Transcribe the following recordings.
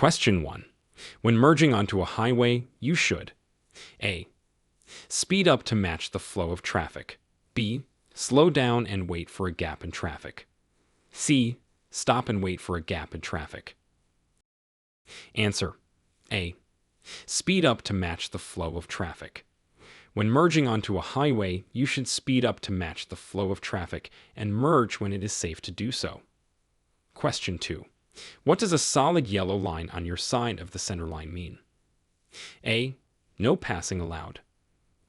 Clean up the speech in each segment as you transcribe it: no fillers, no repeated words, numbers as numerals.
Question 1. When merging onto a highway, you should A. Speed up to match the flow of traffic. B. Slow down and wait for a gap in traffic. C. Stop and wait for a gap in traffic. Answer: A. Speed up to match the flow of traffic. When merging onto a highway, you should speed up to match the flow of traffic and merge when it is safe to do so. Question 2. What does a solid yellow line on your side of the center line mean? A. No passing allowed.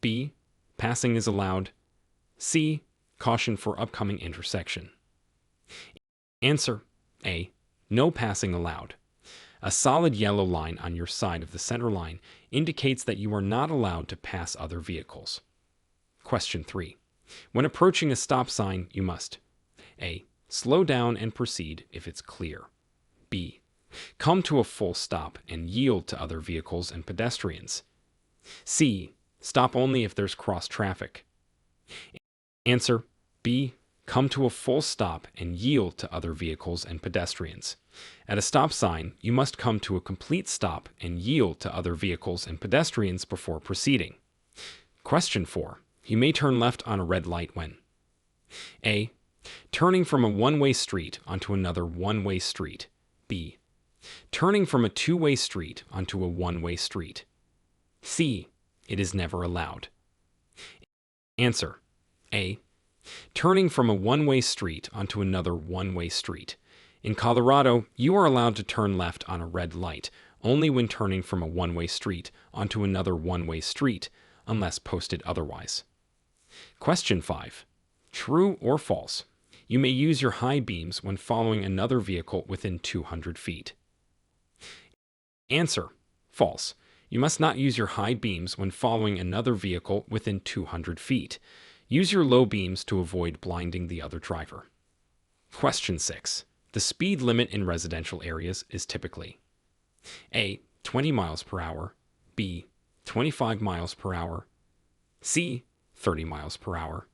B. Passing is allowed. C. Caution for upcoming intersection. Answer: A. No passing allowed. A solid yellow line on your side of the center line indicates that you are not allowed to pass other vehicles. Question 3. When approaching a stop sign, you must A. Slow down and proceed if it's clear. B. Come to a full stop and yield to other vehicles and pedestrians. C. Stop only if there's cross traffic. Answer: B. Come to a full stop and yield to other vehicles and pedestrians. At a stop sign, you must come to a complete stop and yield to other vehicles and pedestrians before proceeding. Question 4. You may turn left on a red light when A. Turning from a one-way street onto another one-way street. B. Turning from a two-way street onto a one-way street. C. It is never allowed. Answer: A. Turning from a one-way street onto another one-way street. In Colorado, you are allowed to turn left on a red light only when turning from a one-way street onto another one-way street, unless posted otherwise. Question 5. True or false? You may use your high beams when following another vehicle within 200 feet. Answer: false. You must not use your high beams when following another vehicle within 200 feet. Use your low beams to avoid blinding the other driver. Question 6. The speed limit in residential areas is typically A. 20 miles per hour. B. 25 miles per hour. C. 30 miles per hour.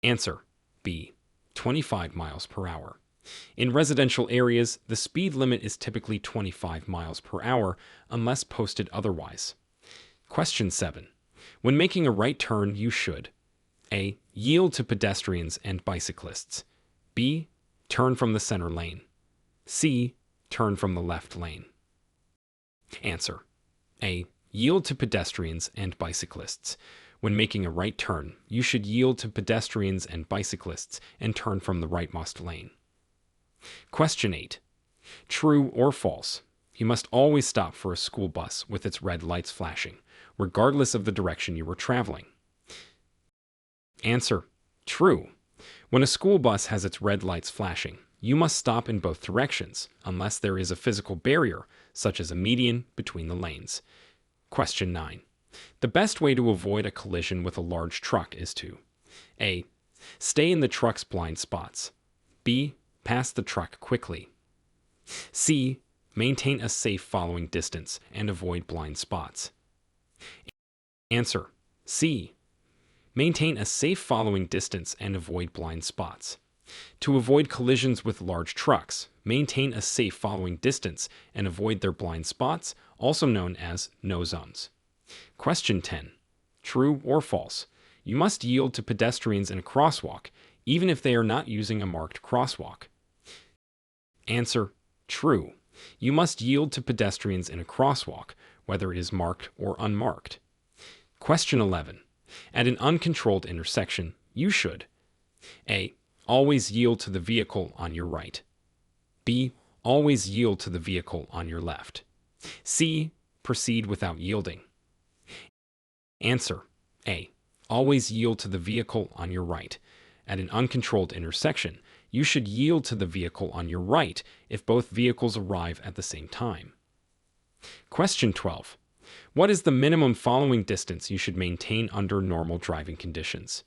Answer: B. 25 miles per hour. In residential areas, the speed limit is typically 25 miles per hour unless posted otherwise. Question 7. When making a right turn, you should A. Yield to pedestrians and bicyclists. B. Turn from the center lane. C. Turn from the left lane. Answer: A. Yield to pedestrians and bicyclists. When making a right turn, you should yield to pedestrians and bicyclists and turn from the rightmost lane. Question 8. True or false? You must always stop for a school bus with its red lights flashing, regardless of the direction you were traveling. Answer: true. When a school bus has its red lights flashing, you must stop in both directions, unless there is a physical barrier, such as a median, between the lanes. Question 9. The best way to avoid a collision with a large truck is to A. Stay in the truck's blind spots. B. Pass the truck quickly. C. Maintain a safe following distance and avoid blind spots. Answer: C. Maintain a safe following distance and avoid blind spots. To avoid collisions with large trucks, maintain a safe following distance and avoid their blind spots, also known as no zones. Question 10. True or false? You must yield to pedestrians in a crosswalk, even if they are not using a marked crosswalk. Answer: true. You must yield to pedestrians in a crosswalk, whether it is marked or unmarked. Question 11. At an uncontrolled intersection, you should A. Always yield to the vehicle on your right. B. Always yield to the vehicle on your left. C. Proceed without yielding. Answer: A. Always yield to the vehicle on your right. At an uncontrolled intersection, you should yield to the vehicle on your right if both vehicles arrive at the same time. Question 12. What is the minimum following distance you should maintain under normal driving conditions?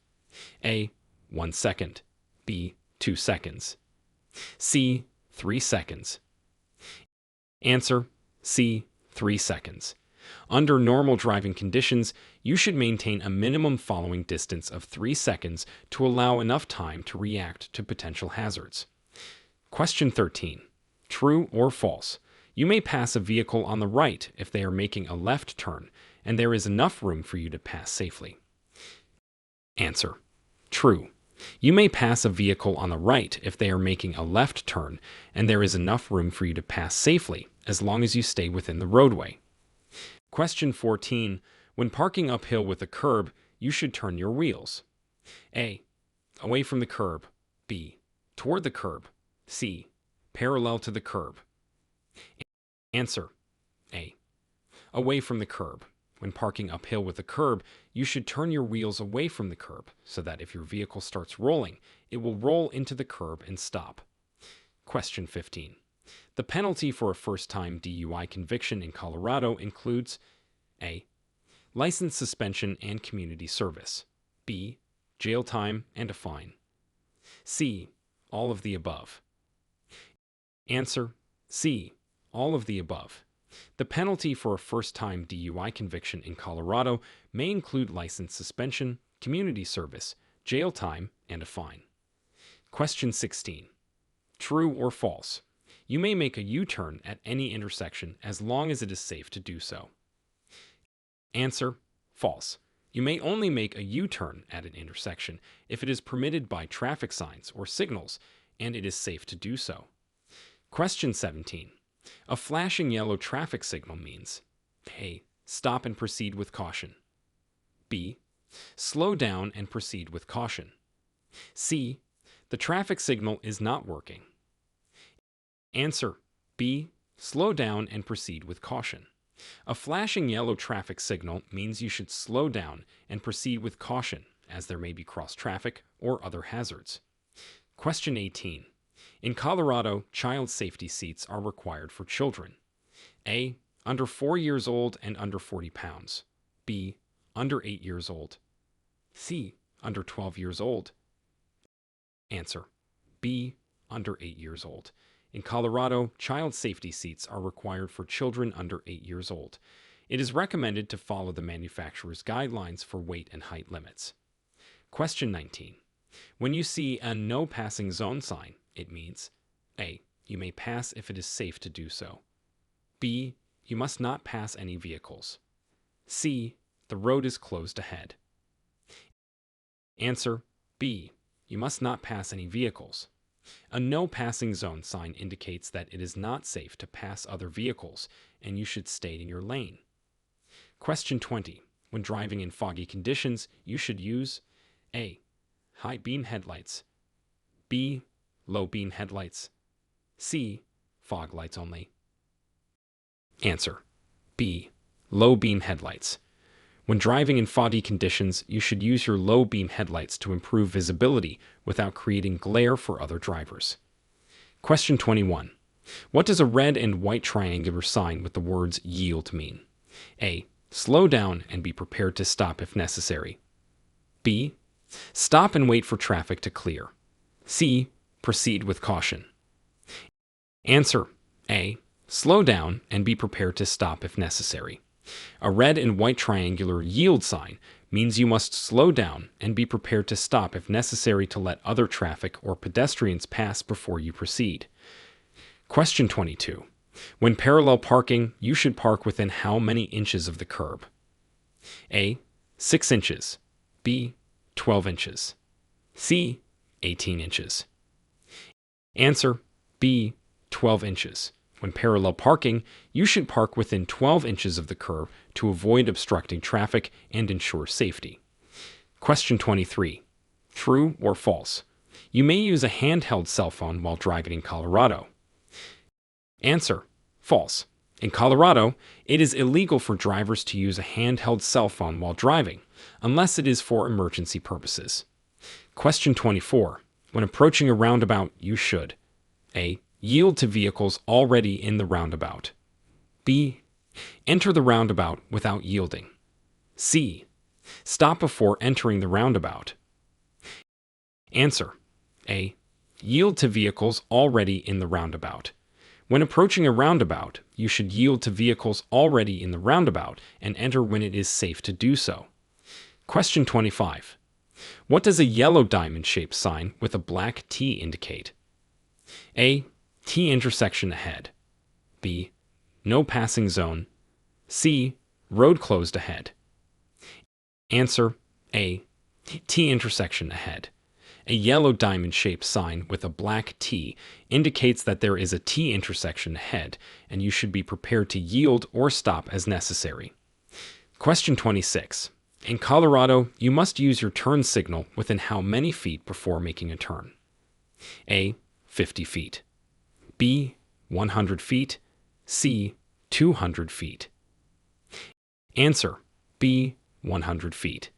A. 1 second. B. 2 seconds. C. 3 seconds. Answer: C. 3 seconds. Under normal driving conditions, you should maintain a minimum following distance of 3 seconds to allow enough time to react to potential hazards. Question 13. True or false? You may pass a vehicle on the right if they are making a left turn and there is enough room for you to pass safely. Answer: true. You may pass a vehicle on the right if they are making a left turn and there is enough room for you to pass safely as long as you stay within the roadway. Question 14. When parking uphill with a curb, you should turn your wheels. A. Away from the curb. B. Toward the curb. C. Parallel to the curb. Answer: A. Away from the curb. When parking uphill with a curb, you should turn your wheels away from the curb so that if your vehicle starts rolling, it will roll into the curb and stop. Question 15. The penalty for a first-time DUI conviction in Colorado includes A. License suspension and community service. B. Jail time and a fine. C. All of the above. Answer: C. All of the above. The penalty for a first-time DUI conviction in Colorado may include license suspension, community service, jail time, and a fine. Question 16. True or false? You may make a U-turn at any intersection as long as it is safe to do so. Answer: false. You may only make a U-turn at an intersection if it is permitted by traffic signs or signals and it is safe to do so. Question 17. A flashing yellow traffic signal means A. Stop and proceed with caution. B. Slow down and proceed with caution. C. The traffic signal is not working. Answer: B. Slow down and proceed with caution. A flashing yellow traffic signal means you should slow down and proceed with caution, as there may be cross traffic or other hazards. Question 18. In Colorado, child safety seats are required for children. A. Under 4 years old and under 40 pounds. B. Under 8 years old. C. Under 12 years old. Answer: B. Under 8 years old. In Colorado, child safety seats are required for children under 8 years old. It is recommended to follow the manufacturer's guidelines for weight and height limits. Question 19. When you see a no passing zone sign, it means A. You may pass if it is safe to do so. B. You must not pass any vehicles. C. The road is closed ahead. Answer: B. You must not pass any vehicles. A no passing zone sign indicates that it is not safe to pass other vehicles and you should stay in your lane. Question 20. When driving in foggy conditions, you should use A. High beam headlights. B. Low beam headlights. C. Fog lights only. Answer: B. Low beam headlights. When driving in foggy conditions, you should use your low beam headlights to improve visibility without creating glare for other drivers. Question 21. What does a red and white triangular sign with the words yield mean? A. Slow down and be prepared to stop if necessary. B. Stop and wait for traffic to clear. C. Proceed with caution. Answer: A. Slow down and be prepared to stop if necessary. A red and white triangular yield sign means you must slow down and be prepared to stop if necessary to let other traffic or pedestrians pass before you proceed. Question 22. When parallel parking, you should park within how many inches of the curb? A. 6 inches. B. 12 inches. C. 18 inches. Answer: B. 12 inches. When parallel parking, you should park within 12 inches of the curb to avoid obstructing traffic and ensure safety. Question 23. True or false? You may use a handheld cell phone while driving in Colorado. Answer: false. In Colorado, it is illegal for drivers to use a handheld cell phone while driving, unless it is for emergency purposes. Question 24. When approaching a roundabout, you should A. Yield to vehicles already in the roundabout. B. Enter the roundabout without yielding. C. Stop before entering the roundabout. Answer: A. Yield to vehicles already in the roundabout. When approaching a roundabout, you should yield to vehicles already in the roundabout and enter when it is safe to do so. Question 25. What does a yellow diamond-shaped sign with a black T indicate? A. T intersection ahead. B. no passing zone. C. Road closed ahead. Answer A. T intersection ahead. A yellow diamond-shaped sign with a black T indicates that there is a T intersection ahead, and you should be prepared to yield or stop as necessary. Question 26. In Colorado, you must use your turn signal within how many feet before making a turn? A. 50 feet. B. 100 feet. C. 200 feet. Answer B. 100 feet.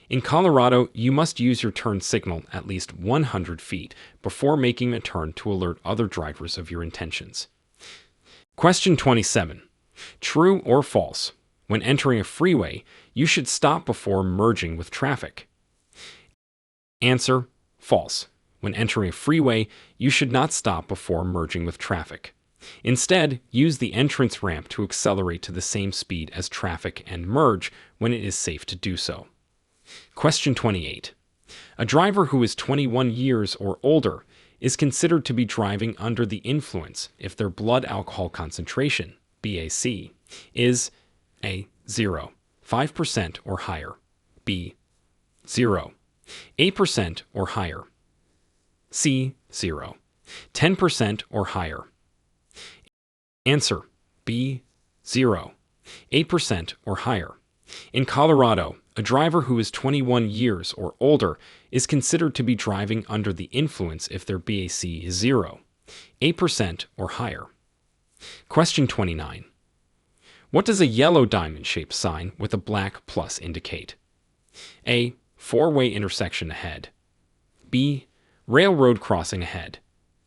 In Colorado, you must use your turn signal at least 100 feet before making a turn to alert other drivers of your intentions. Question 27. True or false? When entering a freeway, you should stop before merging with traffic. Answer: false. When entering a freeway, you should not stop before merging with traffic. Instead, use the entrance ramp to accelerate to the same speed as traffic and merge when it is safe to do so. Question 28. A driver who is 21 years or older is considered to be driving under the influence if their blood alcohol concentration, BAC, is A. 0, 5% or higher, B. 0, 8% or higher, C. 0, 10% or higher. Answer: B. 0, 8% or higher. In Colorado, a driver who is 21 years or older is considered to be driving under the influence if their BAC is 0, 8% or higher. Question 29. What does a yellow diamond-shaped sign with a black plus indicate? A. Four-way intersection ahead. B. Railroad crossing ahead.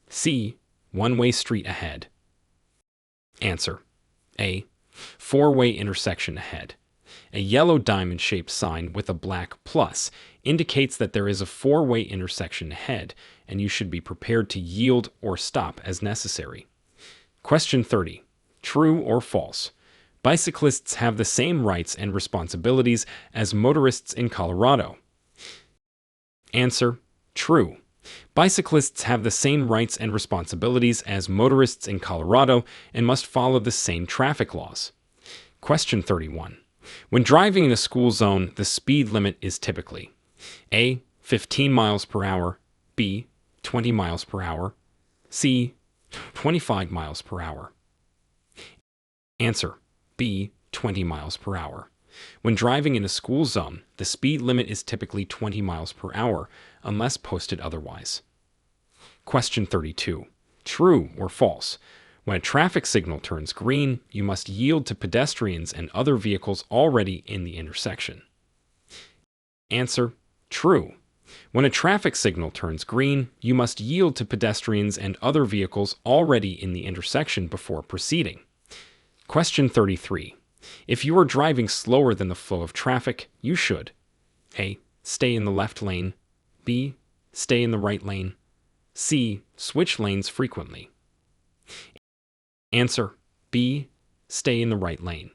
C. One-way street ahead. Answer: A. Four-way intersection ahead. A yellow diamond-shaped sign with a black plus indicates that there is a four-way intersection ahead, and you should be prepared to yield or stop as necessary. Question 30. True or false? Bicyclists have the same rights and responsibilities as motorists in Colorado. Answer: true. Bicyclists have the same rights and responsibilities as motorists in Colorado and must follow the same traffic laws. Question 31. When driving in a school zone, the speed limit is typically A. 15 miles per hour, B. 20 miles per hour, C. 25 miles per hour. Answer: B. 20 miles per hour. When driving in a school zone, the speed limit is typically 20 miles per hour, unless posted otherwise. Question 32. True or false? When a traffic signal turns green, you must yield to pedestrians and other vehicles already in the intersection. Answer: true. When a traffic signal turns green, you must yield to pedestrians and other vehicles already in the intersection before proceeding. Question 33. If you are driving slower than the flow of traffic, you should A. Stay in the left lane, B. Stay in the right lane, C. Switch lanes frequently. Answer: B. Stay in the right lane.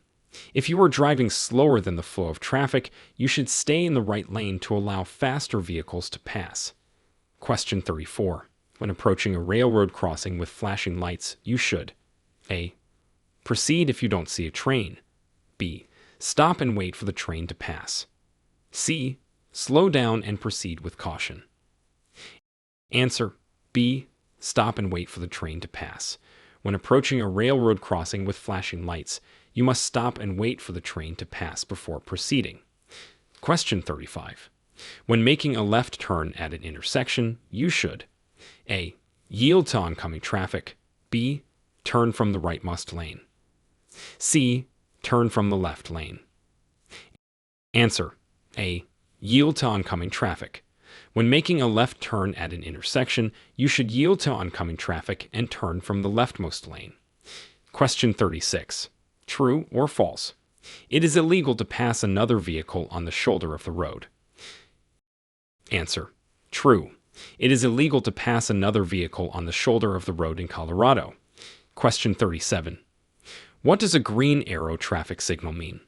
If you are driving slower than the flow of traffic, you should stay in the right lane to allow faster vehicles to pass. Question 34. When approaching a railroad crossing with flashing lights, you should A. Proceed if you don't see a train, B. Stop and wait for the train to pass, C. Slow down and proceed with caution. Answer: B. Stop and wait for the train to pass. When approaching a railroad crossing with flashing lights, you must stop and wait for the train to pass before proceeding. Question 35. When making a left turn at an intersection, you should A. Yield to oncoming traffic, B. Turn from the rightmost lane, C. Turn from the left lane. Answer: A. Yield to oncoming traffic. When making a left turn at an intersection, you should yield to oncoming traffic and turn from the leftmost lane. Question 36. True or false? It is illegal to pass another vehicle on the shoulder of the road. Answer: true. It is illegal to pass another vehicle on the shoulder of the road in Colorado. Question 37. What does a green arrow traffic signal mean?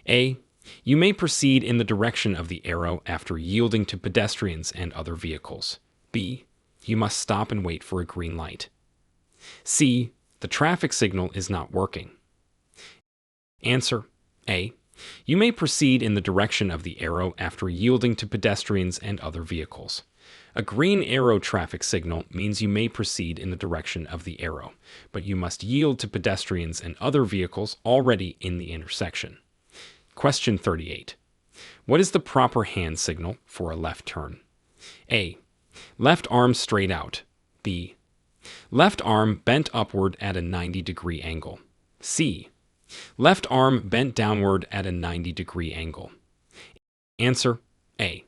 A. You may proceed in the direction of the arrow after yielding to pedestrians and other vehicles. B. You must stop and wait for a green light. C. The traffic signal is not working. Answer: A. You may proceed in the direction of the arrow after yielding to pedestrians and other vehicles. A green arrow traffic signal means you may proceed in the direction of the arrow, but you must yield to pedestrians and other vehicles already in the intersection. Question 38. What is the proper hand signal for a left turn? A. Left arm straight out. B. Left arm bent upward at a 90-degree angle. C. Left arm bent downward at a 90-degree angle. Answer: A.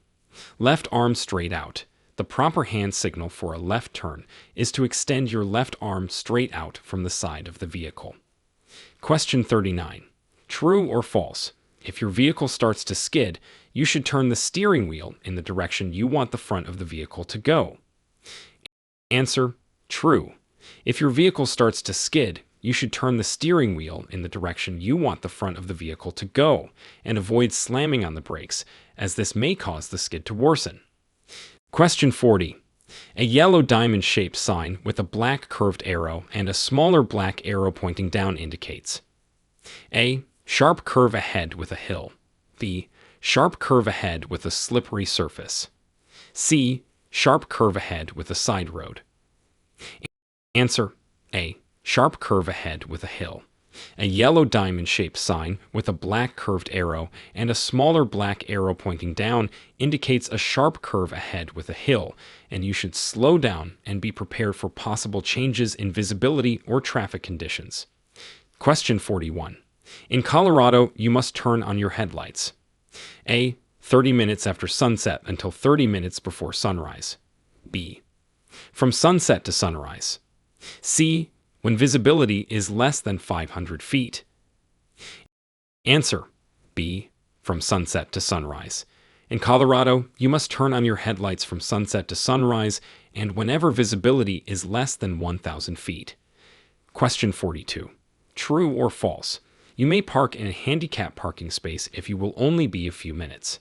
Left arm straight out. The proper hand signal for a left turn is to extend your left arm straight out from the side of the vehicle. Question 39. True or false? If your vehicle starts to skid, you should turn the steering wheel in the direction you want the front of the vehicle to go. Answer: true. If your vehicle starts to skid, you should turn the steering wheel in the direction you want the front of the vehicle to go and avoid slamming on the brakes, as this may cause the skid to worsen. Question 40. A yellow diamond-shaped sign with a black curved arrow and a smaller black arrow pointing down indicates: A. Sharp curve ahead with a hill. B. Sharp curve ahead with a slippery surface. C. Sharp curve ahead with a side road. Answer: A. Sharp curve ahead with a hill. A yellow diamond-shaped sign with a black curved arrow and a smaller black arrow pointing down indicates a sharp curve ahead with a hill, and you should slow down and be prepared for possible changes in visibility or traffic conditions. Question 41. In Colorado, you must turn on your headlights. A. 30 minutes after sunset until 30 minutes before sunrise. B. From sunset to sunrise. C. When visibility is less than 500 feet. Answer: B. From sunset to sunrise. In Colorado, you must turn on your headlights from sunset to sunrise and whenever visibility is less than 1,000 feet. Question 42. True or false? You may park in a handicap parking space if you will only be a few minutes.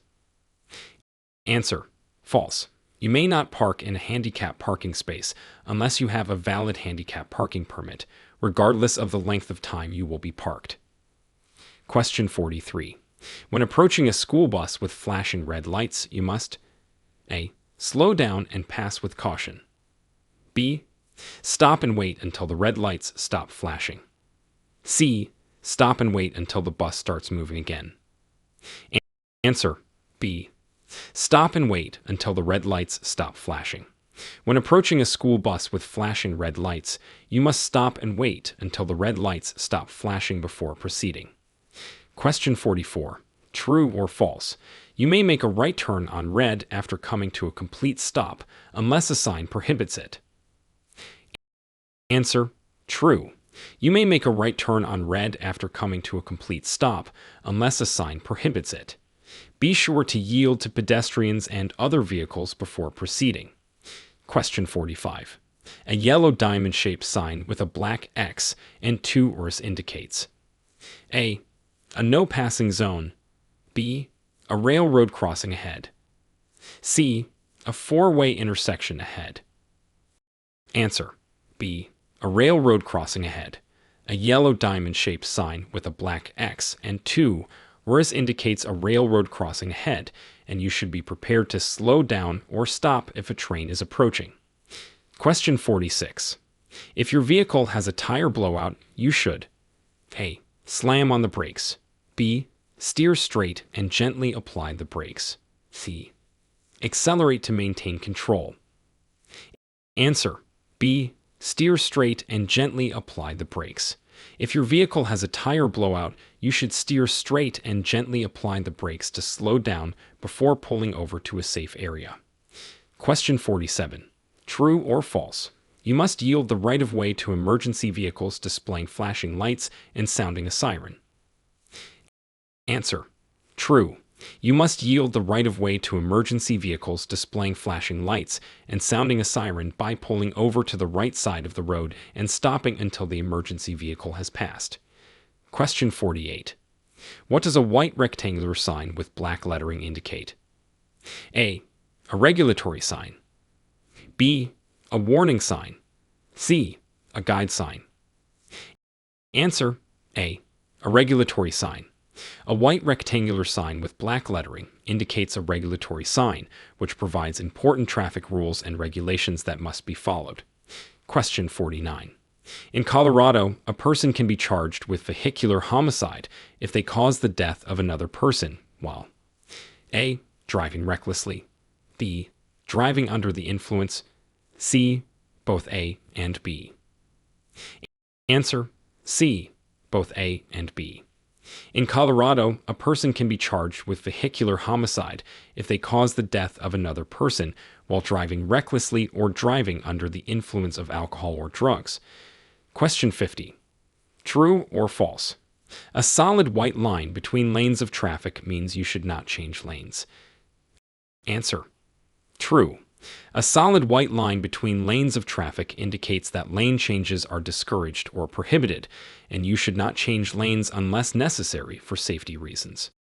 Answer: false. You may not park in a handicap parking space unless you have a valid handicap parking permit, regardless of the length of time you will be parked. Question 43. When approaching a school bus with flashing red lights, you must: A. Slow down and pass with caution. B. Stop and wait until the red lights stop flashing. C. Stop and wait until the bus starts moving again. Answer: B. Stop and wait until the red lights stop flashing. When approaching a school bus with flashing red lights, you must stop and wait until the red lights stop flashing before proceeding. Question 44. True or false? You may make a right turn on red after coming to a complete stop unless a sign prohibits it. Answer: true. You may make a right turn on red after coming to a complete stop unless a sign prohibits it. Be sure to yield to pedestrians and other vehicles before proceeding. Question 45. A yellow diamond-shaped sign with a black X and two Rs indicates: A. A no passing zone. B. A railroad crossing ahead. C. A four-way intersection ahead. Answer: B. A railroad crossing ahead. A yellow diamond-shaped sign with a black X and two Rs indicates a railroad crossing ahead, and you should be prepared to slow down or stop if a train is approaching. Question 46. If your vehicle has a tire blowout, you should: A. Slam on the brakes. B. Steer straight and gently apply the brakes. C. Accelerate to maintain control. Answer: B. Steer straight and gently apply the brakes. If your vehicle has a tire blowout, you should steer straight and gently apply the brakes to slow down before pulling over to a safe area. Question 47. True or false? You must yield the right of way to emergency vehicles displaying flashing lights and sounding a siren. Answer: true. You must yield the right of way to emergency vehicles displaying flashing lights and sounding a siren by pulling over to the right side of the road and stopping until the emergency vehicle has passed. Question 48. What does a white rectangular sign with black lettering indicate? A. A regulatory sign. B. A warning sign. C. A guide sign. Answer: A. A regulatory sign. A white rectangular sign with black lettering indicates a regulatory sign, which provides important traffic rules and regulations that must be followed. Question 49. In Colorado, a person can be charged with vehicular homicide if they cause the death of another person while A. Driving recklessly, B. Driving under the influence, C. Both A and B. Answer: C. Both A and B. In Colorado, a person can be charged with vehicular homicide if they cause the death of another person while driving recklessly or driving under the influence of alcohol or drugs. Question 50. True or false? A solid white line between lanes of traffic means you should not change lanes. Answer: true. A solid white line between lanes of traffic indicates that lane changes are discouraged or prohibited, and you should not change lanes unless necessary for safety reasons.